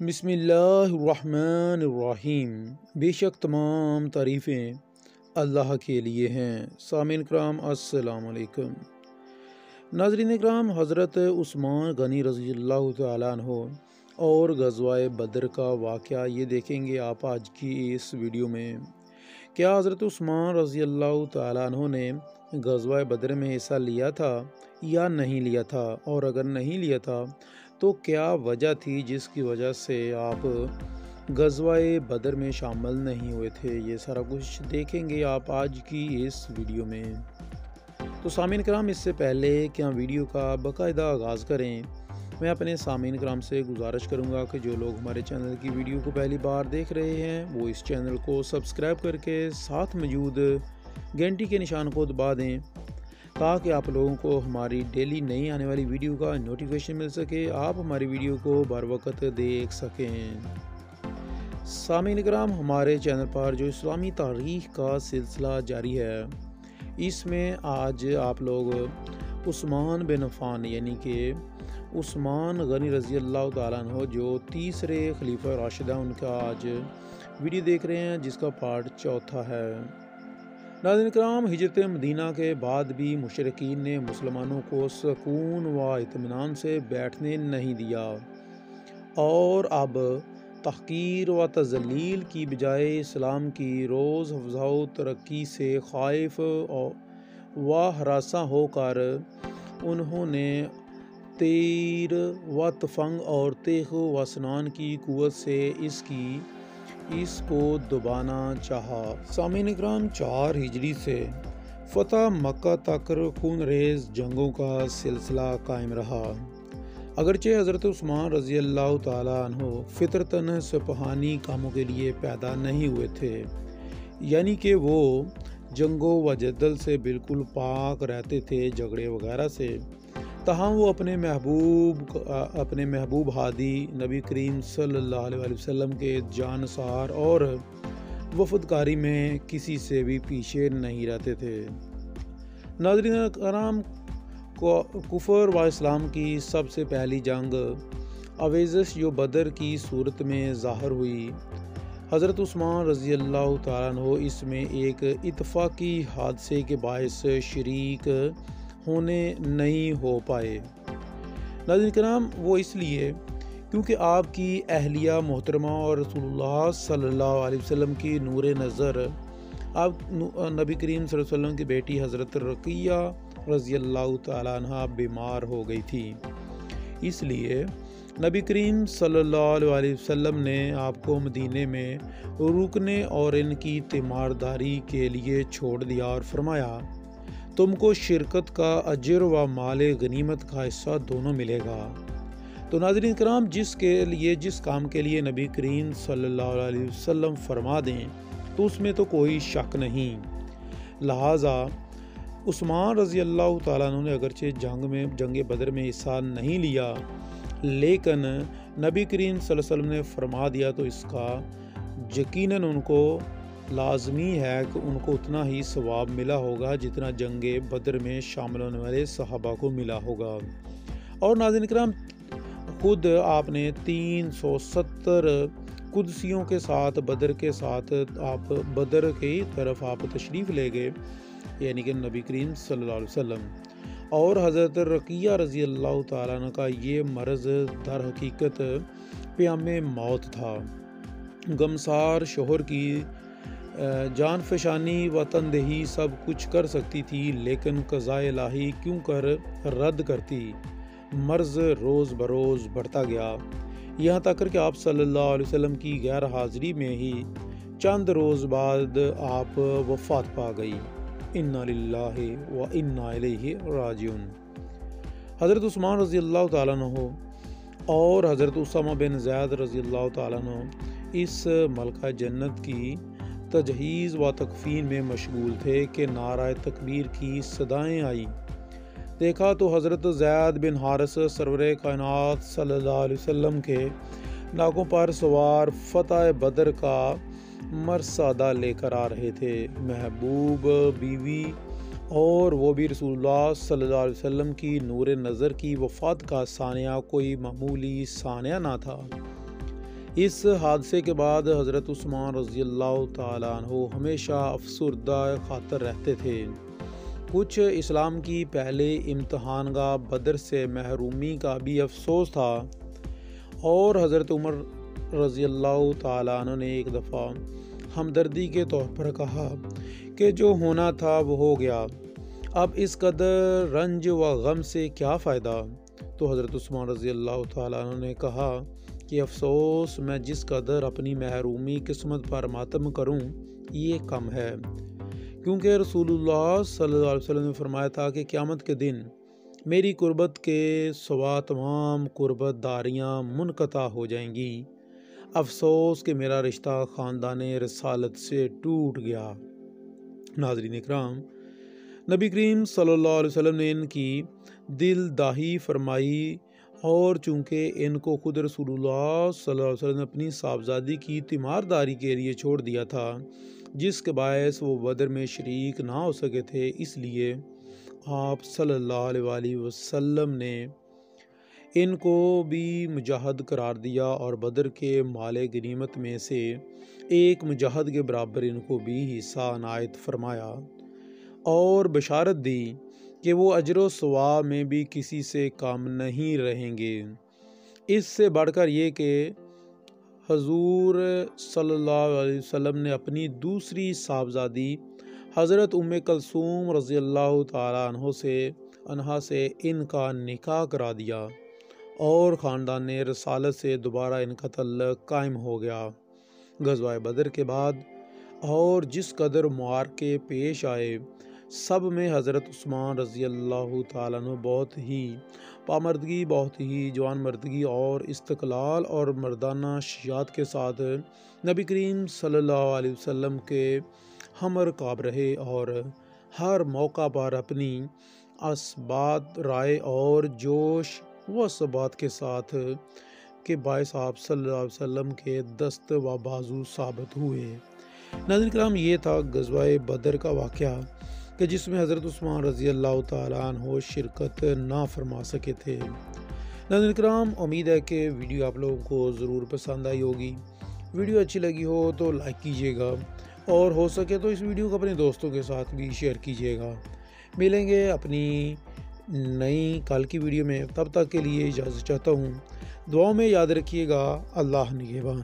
بسم اللہ الرحمن الرحیم۔ بے شک تمام تعریفیں اللہ کے لیے ہیں۔ سامعین کرام السلام علیکم۔ ناظرین کرام، حضرت عثمان غنی رضی اللہ تعالیٰ عنہ اور غزوہ بدر کا واقعہ یہ دیکھیں گے آپ آج کی اس ویڈیو میں۔ کیا حضرت عثمان رضی اللہ تعالیٰ عنہ نے غزوہ بدر میں حصہ لیا تھا یا نہیں لیا تھا، اور اگر نہیں لیا تھا تو کیا وجہ تھی جس کی وجہ سے آپ غزوہ بدر میں شامل نہیں ہوئے تھے؟ یہ سارا کچھ دیکھیں گے آپ آج کی اس ویڈیو میں۔ تو سامعین کرام، اس سے پہلے کہ ہم ویڈیو کا باقاعدہ آغاز کریں، میں اپنے سامعین کرام سے گزارش کروں گا کہ جو لوگ ہمارے چینل کی ویڈیو کو پہلی بار دیکھ رہے ہیں وہ اس چینل کو سبسکرائب کر کے ساتھ موجود گھنٹی کے نشان کو دبا دیں تاکہ آپ لوگوں کو ہماری ڈیلی نئی آنے والی ویڈیو کا نوٹیفیکیشن مل سکے، آپ ہماری ویڈیو کو بر وقت دیکھ سکیں۔ سامعین کرام، ہمارے چینل پر جو اسلامی تاریخ کا سلسلہ جاری ہے، اس میں آج آپ لوگ عثمان بن عفان یعنی کہ عثمان غنی رضی اللہ تعالیٰ عنہ جو تیسرے خلیفہ راشدہ ان کا آج ویڈیو دیکھ رہے ہیں، جس کا پارٹ چوتھا ہے۔ ناظرین کرام، ہجرت مدینہ کے بعد بھی مشرکین نے مسلمانوں کو سکون و اطمینان سے بیٹھنے نہیں دیا، اور اب تحقیر و تذلیل کی بجائے اسلام کی روز افزا ترقی سے خائف و ہراساں ہو کر انہوں نے تیر و تفنگ اور تیغ و سنان کی قوت سے اس کو دبانا چاہا۔ سامعین کرام، 4 ہجری سے فتح مکہ تک خون ریز جنگوں کا سلسلہ قائم رہا۔ اگرچہ حضرت عثمان رضی اللہ تعالیٰ عنہ فطرتاً سپاہانی کاموں کے لیے پیدا نہیں ہوئے تھے، یعنی کہ وہ جنگوں و جدل سے بالکل پاک رہتے تھے، جھگڑے وغیرہ سے، تاہم وہ اپنے محبوب ہادی نبی کریم صلی اللہ علیہ وسلم کے جانثار اور وفاداری میں کسی سے بھی پیچھے نہیں رہتے تھے۔ ناظرین کرام، کفر و اسلام کی سب سے پہلی جنگ اویزش جو بدر کی صورت میں ظاہر ہوئی، حضرت عثمان رضی اللہ تعالیٰ عنہ اس میں ایک اتفاقی حادثے کے باعث شریک ہونے نہیں ہو پائے۔ ناظرین کرام، وہ اس لیے کیونکہ آپ کی اہلیہ محترمہ اور رسول اللہ صلی اللہ علیہ وسلم کی نور نظر، آپ نبی کریم صلی اللہ علیہ وسلم کی بیٹی حضرت رقیہ رضی اللہ تعالیٰ عنہ بیمار ہو گئی تھی۔ اس لیے نبی کریم صلی اللہ علیہ وسلم نے آپ کو مدینے میں رکنے اور ان کی تیمارداری کے لیے چھوڑ دیا اور فرمایا، تم کو شرکت کا اجر و مال غنیمت کا حصہ دونوں ملے گا۔ تو ناظرین کرام، جس کام کے لیے نبی کریم صلی اللہ علیہ وسلم فرما دیں تو اس میں تو کوئی شک نہیں۔ لہٰذا عثمان رضی اللہ تعالیٰ عنہ نے اگرچہ جنگ بدر میں حصہ نہیں لیا، لیکن نبی کریم صلی اللہ علیہ وسلم نے فرما دیا تو اس کا یقیناً ان کو لازمی ہے کہ ان کو اتنا ہی ثواب ملا ہوگا جتنا جنگ بدر میں شامل ہونے والے صحابہ کو ملا ہوگا۔ اور ناظرین کرام، خود آپ نے 370 قدسیوں کے ساتھ بدر کی طرف آپ تشریف لے گئے، یعنی کہ نبی کریم صلی اللہ علیہ وسلم، اور حضرت رقیہ رضی اللہ تعالیٰ عنہ کا یہ مرض در حقیقت پیام موت تھا۔ غمسار شوہر کی جان فشانی و تندہی سب کچھ کر سکتی تھی، لیکن قضاء الہی کیوں کر رد کرتی؟ مرض روز بروز بڑھتا گیا، یہاں تک کہ آپ صلی اللہ علیہ وسلم کی غیر حاضری میں ہی چند روز بعد آپ وفات پا گئی۔ انا للہ و انا الیہ راجعون۔ حضرت عثمان رضی اللہ تعالیٰ عنہ اور حضرت اسامہ بن زید رضی اللہ تعالیٰ عنہ اس ملکہ جنت کی تجہیز و تکفین میں مشغول تھے کہ نعرہ تکبیر کی صدائیں آئیں۔ دیکھا تو حضرت زید بن حارث سرور کائنات صلی اللہ علیہ وسلم کے ناکوں پر سوار فتح بدر کا مرصادہ لے کر آ رہے تھے، محبوب بیوی، اور وہ بھی رسول اللہ صلی اللہ علیہ وسلم کی نور نظر کی وفات کا سانیہ کوئی معمولی سانیہ نہ تھا۔ اس حادثے کے بعد حضرت عثمان رضی اللہ تعالیٰ عنہ ہمیشہ افسردہ خاطر رہتے تھے۔ کچھ اسلام کی پہلے امتحان گاہ بدر سے محرومی کا بھی افسوس تھا، اور حضرت عمر رضی اللہ تعالیٰ عنہ نے ایک دفعہ ہمدردی کے طور پر کہا کہ جو ہونا تھا وہ ہو گیا، اب اس قدر رنج و غم سے کیا فائدہ؟ تو حضرت عثمان رضی اللہ تعالیٰ عنہ نے کہا کہ افسوس، میں جس قدر اپنی محرومی قسمت پر ماتم کروں یہ کم ہے، کیونکہ رسول اللہ صلی اللہ علیہ وسلم نے فرمایا تھا کہ قیامت کے دن میری قربت کے سوا تمام قربت داریاں منقطع ہو جائیں گی۔ افسوس کہ میرا رشتہ خاندان رسالت سے ٹوٹ گیا۔ ناظرین اکرام، نبی کریم صلی اللہ علیہ وسلم نے ان کی دل داہی فرمائی، اور چونکہ ان کو خود رسول اللہ صلی اللہ علیہ وسلم نے اپنی صاحبزادی کی تیمارداری کے لیے چھوڑ دیا تھا، جس کے باعث وہ بدر میں شریک نہ ہو سکے تھے، اس لیے آپ صلی اللہ علیہ وآلہ وسلم نے ان کو بھی مجاہد قرار دیا، اور بدر کے مال غنیمت میں سے ایک مجاہد کے برابر ان کو بھی حصہ عنایت فرمایا، اور بشارت دی کہ وہ اجر و ثواب میں بھی کسی سے کم نہیں رہیں گے۔ اس سے بڑھ کر یہ کہ حضور صلی اللہ علیہ وسلم نے اپنی دوسری صاحبزادی حضرت ام کلثوم رضی اللہ تعالیٰ عنہا سے ان کا نکاح کرا دیا، اور خاندان رسالت سے دوبارہ ان کا تعلق قائم ہو گیا۔ غزوہ بدر کے بعد اور جس قدر معرکے پیش آئے، سب میں حضرت عثمان رضی اللہ تعالیٰ عنہ بہت ہی پامردگی، بہت ہی جوان مردگی اور استقلال اور مردانہ شجاعت کے ساتھ نبی کریم صلی اللہ علیہ وسلم کے ہم رکاب رہے، اور ہر موقع پر اپنی اثبات رائے اور جوش و ثبات کے ساتھ کے باعث آپ صلی اللہ علیہ وسلم کے دست و بازو ثابت ہوئے۔ ناظرین کرام، یہ تھا غزوہ بدر کا واقعہ کہ جس میں حضرت عثمان رضی اللہ تعالیٰ عنہ شرکت نہ فرما سکے تھے۔ ناظرین کرام، امید ہے کہ ویڈیو آپ لوگوں کو ضرور پسند آئی ہوگی۔ ویڈیو اچھی لگی ہو تو لائک کیجیے گا، اور ہو سکے تو اس ویڈیو کو اپنے دوستوں کے ساتھ بھی شیئر کیجیے گا۔ ملیں گے اپنی نئی کل کی ویڈیو میں، تب تک کے لیے اجازت چاہتا ہوں۔ دعاؤں میں یاد رکھیے گا۔ اللہ نگہبان۔